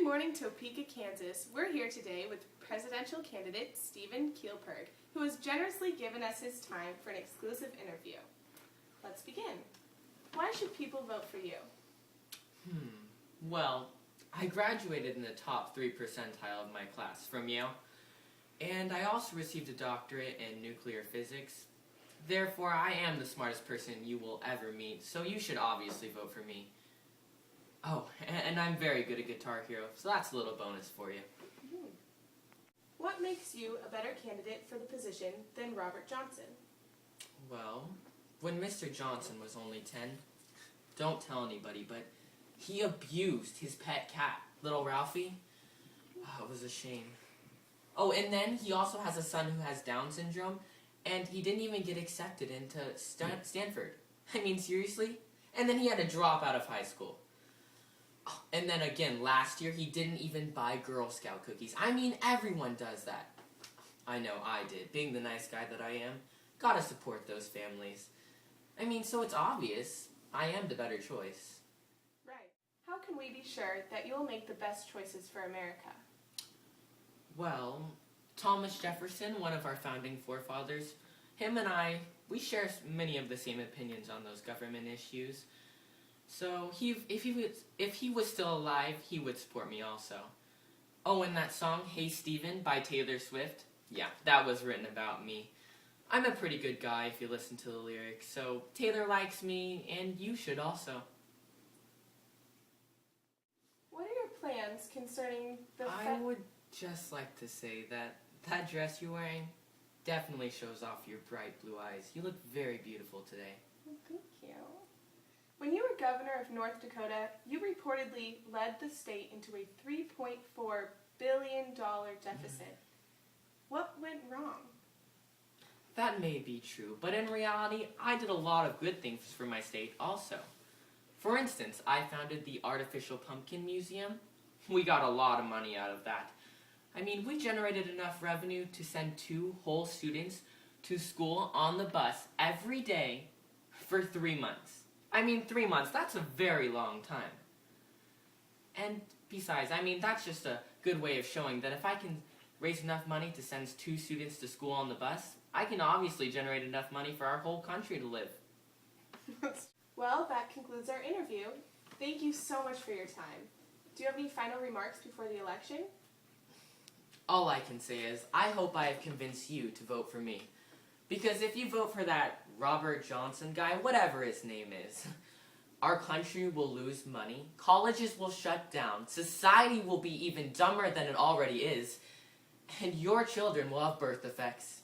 morning, Topeka, Kansas. We're here today with presidential candidate Stephen Keelpurg, who has generously given us his time for an exclusive interview. Let's begin. Why should people vote for you? Well, I graduated in the top 3 percentile of my class from Yale, and I also received a doctorate in nuclear physics. Therefore, I am the smartest person you will ever meet, so you should obviously vote for me. Oh, and I'm very good at Guitar Hero, so that's a little bonus for you. What makes you a better candidate for the position than Robert Johnson? Well, when Mr. Johnson was only 10, don't tell anybody, but he abused his pet cat, little Ralphie. Oh, it was a shame. Oh, and then he also has a son who has Down syndrome, and he didn't even get accepted into Stanford. I mean, seriously? And then he had to drop out of high school. Oh, and then again, last year, he didn't even buy Girl Scout cookies. I mean, everyone does that. I know, I did. Being the nice guy that I am, gotta support those families. I mean, so it's obvious. I am the better choice. Right. How can we be sure that you'll make the best choices for America? Well, Thomas Jefferson, one of our founding forefathers, him and I, we share many of the same opinions on those government issues. So if he was still alive, he would support me also. Oh, and that song, Hey Stephen, by Taylor Swift, yeah, that was written about me. I'm a pretty good guy if you listen to the lyrics, so Taylor likes me, and you should also. What are your plans concerning the I would just like to say that that dress you're wearing definitely shows off your bright blue eyes. You look very beautiful today. Thank you. When you were governor of North Dakota, you reportedly led the state into a $3.4 billion deficit. What went wrong? That may be true, but in reality, I did a lot of good things for my state also. For instance, I founded the Artificial Pumpkin Museum. We got a lot of money out of that. I mean, we generated enough revenue to send 2 whole students to school on the bus every day for 3 months. I mean, 3 months, that's a very long time. And besides, I mean, that's just a good way of showing that if I can raise enough money to send 2 students to school on the bus, I can obviously generate enough money for our whole country to live. Well, that concludes our interview. Thank you so much for your time. Do you have any final remarks before the election? All I can say is, I hope I have convinced you to vote for me. Because if you vote for that Robert Johnson guy, whatever his name is, our country will lose money, colleges will shut down, society will be even dumber than it already is, and your children will have birth defects.